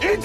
अस्सलाम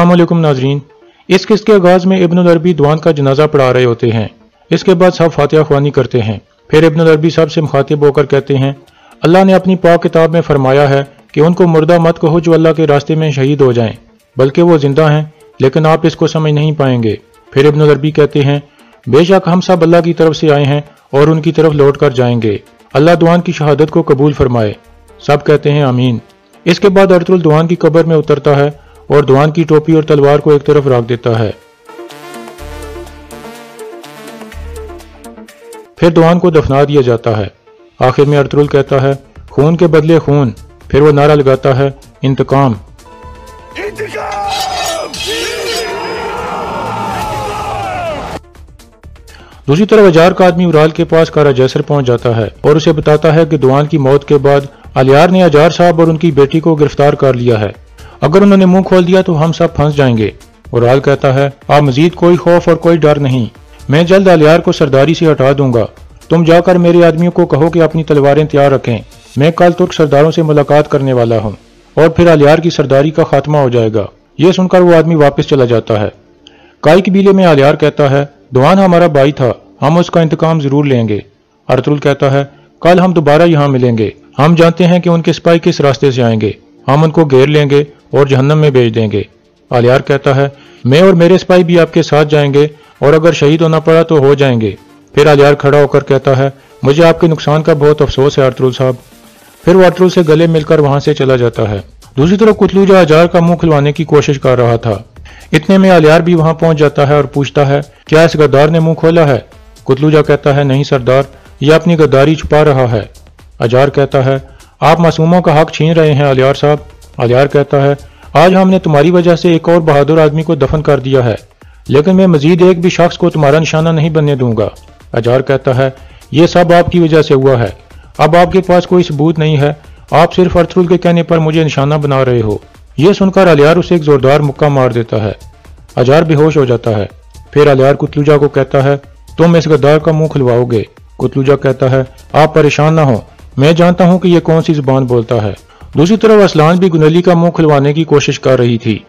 वालेकुम नाजरीन। इस किस्त के आगाज में इब्न अरबी दुआन का जनाजा पढ़ा रहे होते हैं। इसके बाद सब फातिहा ख्वानी करते हैं। फिर इब्न अरबी सब से मुखातिब होकर कहते हैं, अल्लाह ने अपनी पाक किताब में फरमाया है कि उनको मुर्दा मत कहो जो अल्लाह के रास्ते में शहीद हो जाएं, बल्कि वो जिंदा हैं, लेकिन आप इसको समझ नहीं पाएंगे। फिर इब्न अरबी कहते हैं, बेशक हम सब अल्लाह की तरफ से आए हैं और उनकी तरफ लौट कर जाएंगे। अल्लाह दुआन की शहादत को कबूल फरमाए। सब कहते हैं आमीन। इसके बाद अर्तुल दुआन की कब्र में उतरता है और दुआन की टोपी और तलवार को एक तरफ रख देता है। फिर दुआन को दफना दिया जाता है। आखिर में अर्तुल कहता है, खून के बदले खून। फिर वो नारा लगाता है, इंतकाम। दूसरी तरफ अजार का आदमी उराल के पास कारा जैसर पहुंच जाता है और उसे बताता है कि दुआन की मौत के बाद अलियार ने अजार साहब और उनकी बेटी को गिरफ्तार कर लिया है। अगर उन्होंने मुंह खोल दिया तो हम सब फंस जाएंगे। उराल कहता है, आप मजीद कोई खौफ और कोई डर नहीं। मैं जल्द अलियार को सरदारी से हटा दूंगा। तुम जाकर मेरे आदमियों को कहो कि अपनी तलवारें तैयार रखें। मैं कल तुर्क सरदारों से मुलाकात करने वाला हूँ और फिर अलियार की सरदारी का खात्मा हो जाएगा। ये सुनकर वो आदमी वापस चला जाता है। काई कबीले में अलियार कहता है, दुआन हमारा भाई था, हम उसका इंतकाम जरूर लेंगे। अर्तुल कहता है, कल हम दोबारा यहाँ मिलेंगे। हम जानते हैं कि उनके सिपाही किस रास्ते से आएंगे। हम उनको घेर लेंगे और जहन्नम में भेज देंगे। अलियार कहता है, मैं और मेरे सिपाही भी आपके साथ जाएंगे और अगर शहीद होना पड़ा तो हो जाएंगे। फिर अलियार खड़ा होकर कहता है, मुझे आपके नुकसान का बहुत अफसोस है अर्तुल साहब। फिर वो अर्तुल से गले मिलकर वहां से चला जाता है। दूसरी तरफ कुतलूजा अजार का मुंह खुलवाने की कोशिश कर रहा था। इतने में अलियार भी वहां पहुंच जाता है और पूछता है, क्या इस गद्दार ने मुंह खोला है? कुतलूजा कहता है, नहीं सरदार, यह अपनी गद्दारी छुपा रहा है। अजार कहता है, आप मासूमों का हक छीन रहे हैं अलियार साहब। अलियार कहता है, आज हमने तुम्हारी वजह से एक और बहादुर आदमी को दफन कर दिया है, लेकिन मैं मजीद एक भी शख्स को तुम्हारा निशाना नहीं बनने दूंगा। अजार कहता है, यह सब आपकी वजह से हुआ है। अब आपके पास कोई सबूत नहीं है, आप सिर्फ अर्तुल के कहने पर मुझे निशाना बना रहे हो। यह सुनकर अलियार उसे एक जोरदार मुक्का मार देता है। अजार बेहोश हो जाता है। फिर अलियार कुतलूजा को कहता है, तुम इस गद्दार का मुंह खुलवाओगे? कुतलूजा कहता है, आप परेशान ना हो, मैं जानता हूं कि यह कौन सी जुबान बोलता है। दूसरी तरफ असलान भी गुनली का मुंह खुलवाने की कोशिश कर रही थी।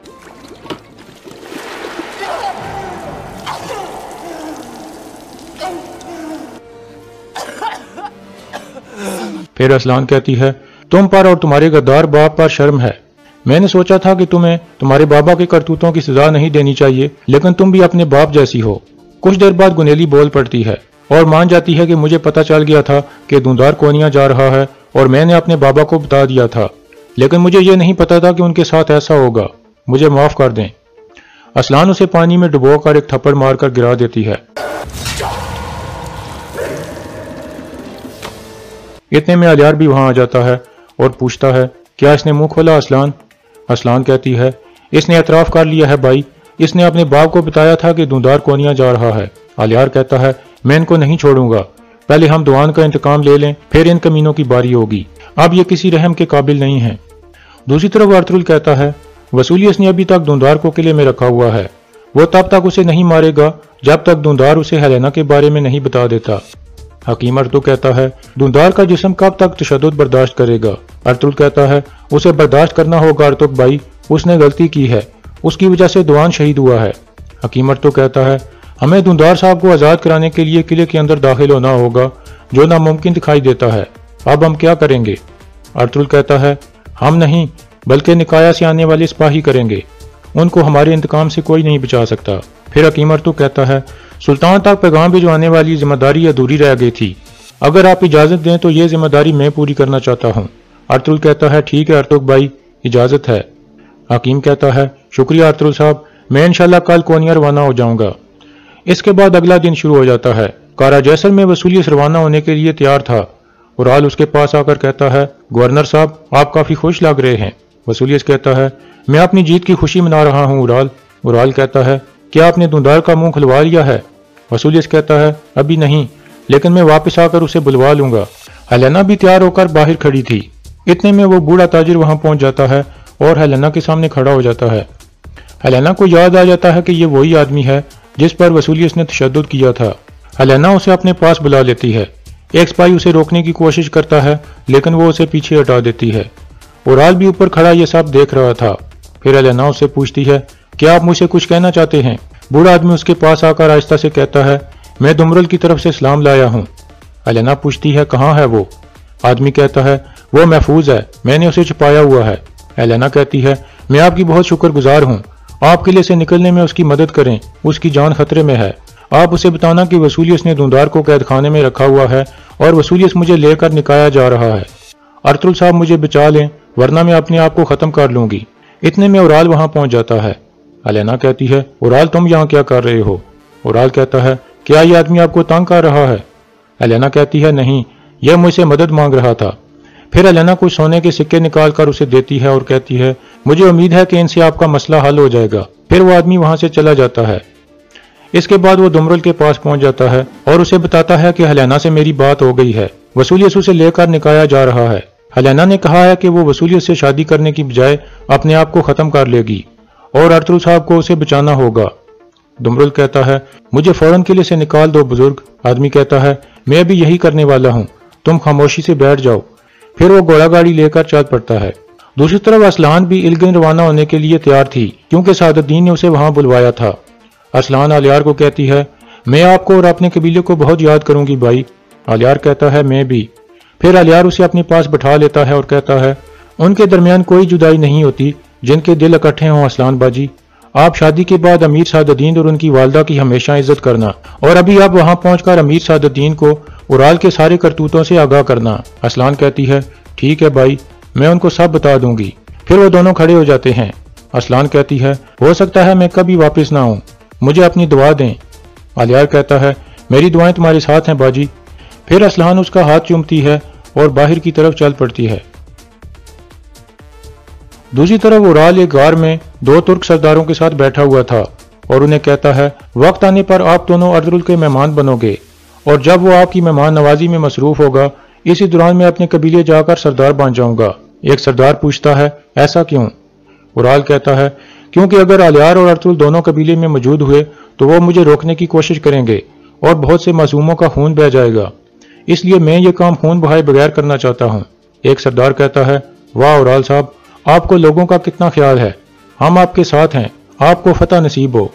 फिर असलान कहती है, तुम पर और तुम्हारे गद्दार बाप पर शर्म है। मैंने सोचा था कि तुम्हें तुम्हारे बाबा के करतूतों की सजा नहीं देनी चाहिए, लेकिन तुम भी अपने बाप जैसी हो। कुछ देर बाद गुनेली बोल पड़ती है और मान जाती है कि मुझे पता चल गया था कि दूंदार कोनिया जा रहा है और मैंने अपने बाबा को बता दिया था, लेकिन मुझे यह नहीं पता था कि उनके साथ ऐसा होगा। मुझे माफ कर दें। असलान उसे पानी में डुबोकर एक थप्पड़ मारकर गिरा देती है। इतने में अलियार भी वहां आ जाता है और पूछता है, क्या इसने मुंह खोला असलान? असलान कहती है, इसने एतराफ कर लिया है भाई, इसने अपने बाप को बताया था कि दूंदार कोनिया जा रहा है। अलियार कहता है, मैं इनको नहीं छोड़ूंगा, पहले हम दुआन का इंतकाम ले लें, फिर इन कमीनों की बारी होगी। अब ये किसी रहम के काबिल नहीं है। दूसरी तरफ अर्तुल कहता है, वसूलियस ने अभी तक दूंदार को किले में रखा हुआ है। वो तब तक उसे नहीं मारेगा जब तक दूंदार उसे हेलेना के बारे में नहीं बता देता। हकीम अर्तुल कहता है, दूंदार का जिस्म कब तक तशद्दुद बर्दाश्त करेगा? अर्तुल कहता है, उसे बर्दाश्त करना होगा अर्तुल भाई, उसने गलती की है, उसकी वजह से दुआन शहीद हुआ है। हकीम अर्तुल कहता है, हमें दूंदार साहब को आज़ाद कराने के लिए किले के अंदर दाखिल होना होगा, जो नामुमकिन दिखाई देता है। अब हम क्या करेंगे? अर्तुल कहता है, हम नहीं बल्कि निकाया से आने वाले सिपाही करेंगे, उनको हमारे इंतकाम से कोई नहीं बचा सकता। फिर हकीम अर्तुल कहता है, सुल्तान तक पैगाम भिजवाने वाली जिम्मेदारी अधूरी रह गई थी, अगर आप इजाजत दें तो ये जिम्मेदारी मैं पूरी करना चाहता हूँ। अर्तुल कहता है, ठीक है अर्तुल भाई, इजाजत है। हकीम कहता है, शुक्रिया अर्तुल साहब, मैं इंशाल्लाह कल कोनिया रवाना हो जाऊंगा। इसके बाद अगला दिन शुरू हो जाता है। कारा जैसर में वसूलियत रवाना होने के लिए तैयार था। उराल उसके पास आकर कहता है, गवर्नर साहब आप काफी खुश लग रहे हैं। वसूलियत कहता है, मैं अपनी जीत की खुशी मना रहा हूँ उराल। उराल कहता है, क्या आपने दूंदार का मुंह खुलवा लिया है? वसूलियत कहता है, अभी नहीं, लेकिन मैं वापस आकर उसे बुलवा लूंगा। हेलेना भी तैयार होकर बाहर खड़ी थी। इतने में वो बूढ़ा ताजिर वहां पहुंच जाता है और हेलेना के सामने खड़ा हो जाता है। हेलेना को याद आ जाता है कि ये वही आदमी है जिस पर वसूलियस ने तशद्दुद किया था। हेलेना उसे अपने पास बुला लेती है। एक सिपाही उसे रोकने की कोशिश करता है लेकिन वो उसे पीछे हटा देती है। ओराल भी ऊपर खड़ा ये सब देख रहा था। फिर हेलेना उससे पूछती है, क्या आप मुझसे कुछ कहना चाहते हैं? बूढ़ा आदमी उसके पास आकर आहिस्ता से कहता है, मैं दुमरल की तरफ से सलाम लाया हूँ। हेलेना पूछती है, कहाँ है वो? आदमी कहता है, वो महफूज है, मैंने उसे छुपाया हुआ है। हेलेना कहती है, मैं आपकी बहुत शुक्रगुजार हूँ, आप किले से निकलने में उसकी मदद करें, उसकी जान खतरे में है। आप उसे बताना कि वसूलियस ने धुंधार को कैद खाने में रखा हुआ है और वसूलियस मुझे लेकर निकाया जा रहा है। अर्तुल साहब मुझे बचा लें वरना मैं अपने आप को खत्म कर लूंगी। इतने में ओराल वहां पहुंच जाता है। हेलेना कहती है, ओराल तुम यहाँ क्या कर रहे हो? ओराल कहता है, क्या ये आदमी आपको तंग कर रहा है? हेलेना कहती है, नहीं, यह मुझसे मदद मांग रहा था। फिर हेलेना कुछ सोने के सिक्के निकालकर उसे देती है और कहती है, मुझे उम्मीद है कि इनसे आपका मसला हल हो जाएगा। फिर वो आदमी वहां से चला जाता है। इसके बाद वो दुमरल के पास पहुंच जाता है और उसे बताता है कि हेलेना से मेरी बात हो गई है, वसूलियस उसे लेकर निकाया जा रहा है। हेलेना ने कहा है कि वो वसूलियस से शादी करने की बजाय अपने आप को खत्म कर लेगी और अर्तुल साहब को उसे बचाना होगा। दुमरल कहता है, मुझे फौरन किले से निकाल दो बुजुर्ग। आदमी कहता है, मैं भी यही करने वाला हूँ, तुम खामोशी से बैठ जाओ। फिर वो घोड़ा गाड़ी लेकर चल पड़ता है। दूसरी तरफ असलान भी इल्गिन रवाना होने के लिए तैयार थी क्योंकि सादुद्दीन ने उसे वहां बुलवाया था। असलान आलियार को कहती है, मैं आपको और अपने कबीले को बहुत याद करूंगी भाई। आलियार कहता है, मैं भी। फिर आलियार उसे अपने पास बैठा लेता है और कहता है, उनके दरमियान कोई जुदाई नहीं होती जिनके दिल इकट्ठे हों असलान बाजी। आप शादी के बाद अमीर सादुद्दीन और उनकी वालदा की हमेशा इज्जत करना और अभी आप वहां पहुंचकर अमीर सादुद्दीन को उराल के सारे करतूतों से आगाह करना। असलान कहती है, ठीक है भाई, मैं उनको सब बता दूंगी। फिर वो दोनों खड़े हो जाते हैं। असलान कहती है, हो सकता है मैं कभी वापस ना आऊं, मुझे अपनी दुआ दें। आलियार कहता है, मेरी दुआएं तुम्हारे साथ हैं बाजी। फिर असलान उसका हाथ चूमती है और बाहर की तरफ चल पड़ती है। दूसरी तरफ उराल एक गार में दो तुर्क सरदारों के साथ बैठा हुआ था और उन्हें कहता है, वक्त आने पर आप दोनों अर्तुल के मेहमान बनोगे और जब वो आपकी मेहमान नवाजी में मसरूफ होगा, इसी दौरान मैं अपने कबीले जाकर सरदार बन जाऊंगा। एक सरदार पूछता है, ऐसा क्यों? उराल कहता है, क्योंकि अगर आलियार और अर्तुल दोनों कबीले में मौजूद हुए तो वो मुझे रोकने की कोशिश करेंगे और बहुत से मासूमों का खून बह जाएगा, इसलिए मैं ये काम खून बहाए बगैर करना चाहता हूँ। एक सरदार कहता है, वाह उराल साहब, आपको लोगों का कितना ख्याल है, हम आपके साथ हैं, आपको फतह नसीब हो।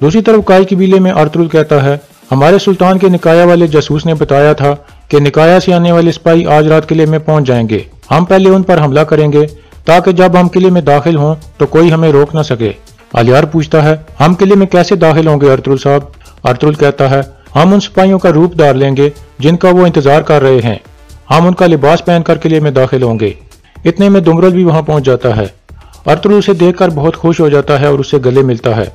दूसरी तरफ काई कबीले में अर्तुल कहता है, हमारे सुल्तान के निकाया वाले जासूस ने बताया था कि निकाया से आने वाले सिपाही आज रात किले में पहुंच जाएंगे। हम पहले उन पर हमला करेंगे ताकि जब हम किले में दाखिल हों तो कोई हमें रोक न सके। आलियार पूछता है, हम किले में कैसे दाखिल होंगे अर्तुल साहब? अर्तुल कहता है, हम उन सिपाहियों का रूप धार लेंगे जिनका वो इंतजार कर रहे हैं, हम उनका लिबास पहनकर किले में दाखिल होंगे। इतने में दुमरल भी वहां पहुंच जाता है। अर्तुल उसे देखकर बहुत खुश हो जाता है और उससे गले मिलता है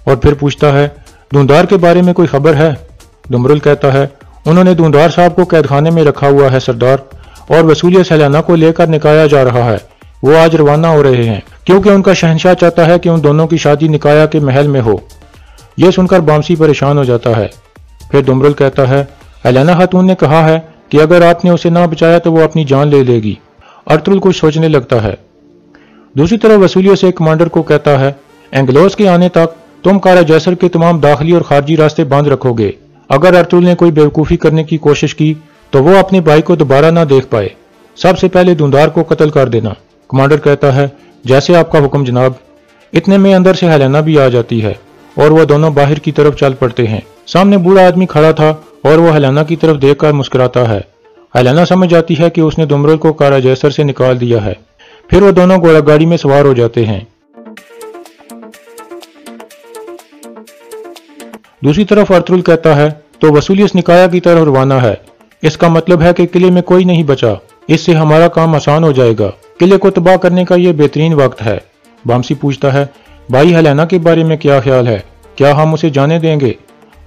और फिर पूछता है, धुंधार के बारे में कोई खबर है? दुमरल कहता है, उन्होंने धुंधार साहब को कैदखाने में रखा हुआ है सरदार, और वसूलियस हेलेना को लेकर निकाया जा रहा है। वो आज रवाना हो रहे हैं क्योंकि उनका शहंशाह चाहता है कि उन दोनों की शादी निकाया के महल में हो। यह सुनकर बामसी परेशान हो जाता है। फिर दुमरल कहता है, हेलेना खातून ने कहा है कि अगर आपने उसे ना बचाया तो वो अपनी जान ले लेगी। अर्तुल कुछ सोचने लगता है। दूसरी तरफ वसूलियस एक कमांडर को कहता है, एंग्लोस के आने तक तुम कारा जैसर के तमाम दाखिली और खारजी रास्ते बंद रखोगे। अगर अर्तुल ने कोई बेवकूफ़ी करने की कोशिश की तो वो अपने भाई को दोबारा ना देख पाए। सबसे पहले धुंधार को कत्ल कर देना। कमांडर कहता है, जैसे आपका हुक्म जनाब। इतने में अंदर से हेलेना भी आ जाती है और वह दोनों बाहर की तरफ चल पड़ते हैं। सामने बूढ़ा आदमी खड़ा था और वो हेलेना की तरफ देखकर मुस्कुराता है। हेलेना समझ जाती है कि उसने दुमरल को कारा जैसर से निकाल दिया है। फिर वो दोनों घोड़ा गाड़ी में सवार हो जाते हैं। दूसरी तरफ अर्तुल कहता है, तो वसूलियस निकाया की तरफ रवाना है। इसका मतलब है कि किले में कोई नहीं बचा, इससे हमारा काम आसान हो जाएगा। किले को तबाह करने का यह बेहतरीन वक्त है। बामसी पूछता है, भाई हेलेना के बारे में क्या ख्याल है, क्या हम उसे जाने देंगे?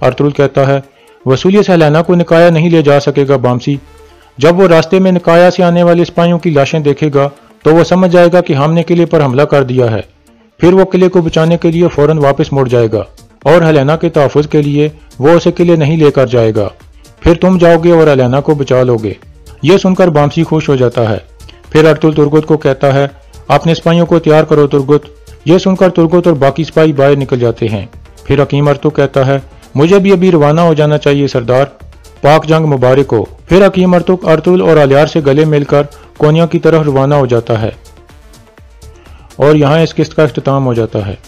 अर्तुल कहता है, वसूलियस हेलेना को निकाया नहीं ले जा सकेगा बामसी। जब वो रास्ते में निकाया से आने वाले सिपाहियों की लाशें देखेगा तो वो समझ जाएगा कि हमने किले पर हमला कर दिया है। फिर वो किले को बचाने के लिए फौरन वापस मुड़ जाएगा और हेलेना के तहफ़्फ़ुज़ के लिए वो उसे किले नहीं लेकर जाएगा। फिर तुम जाओगे और हेलेना को बचा लोगे। यह सुनकर बामसी खुश हो जाता है। फिर अर्तुल तुर्गुत को कहता है, अपने सिपाहियों को तैयार करो तुर्गुत। यह सुनकर तुर्गुत और बाकी सिपाही बाहर निकल जाते हैं। फिर हकीम अर्तुग कहता है, मुझे भी अभी रवाना हो जाना चाहिए सरदार, पाक जंग मुबारक हो। फिर हकीम अर्तुग अर्तुल और आलियार से गले मिलकर कोनिया की तरफ रवाना हो जाता है और यहाँ इस किस्त का इख्तिताम हो जाता है।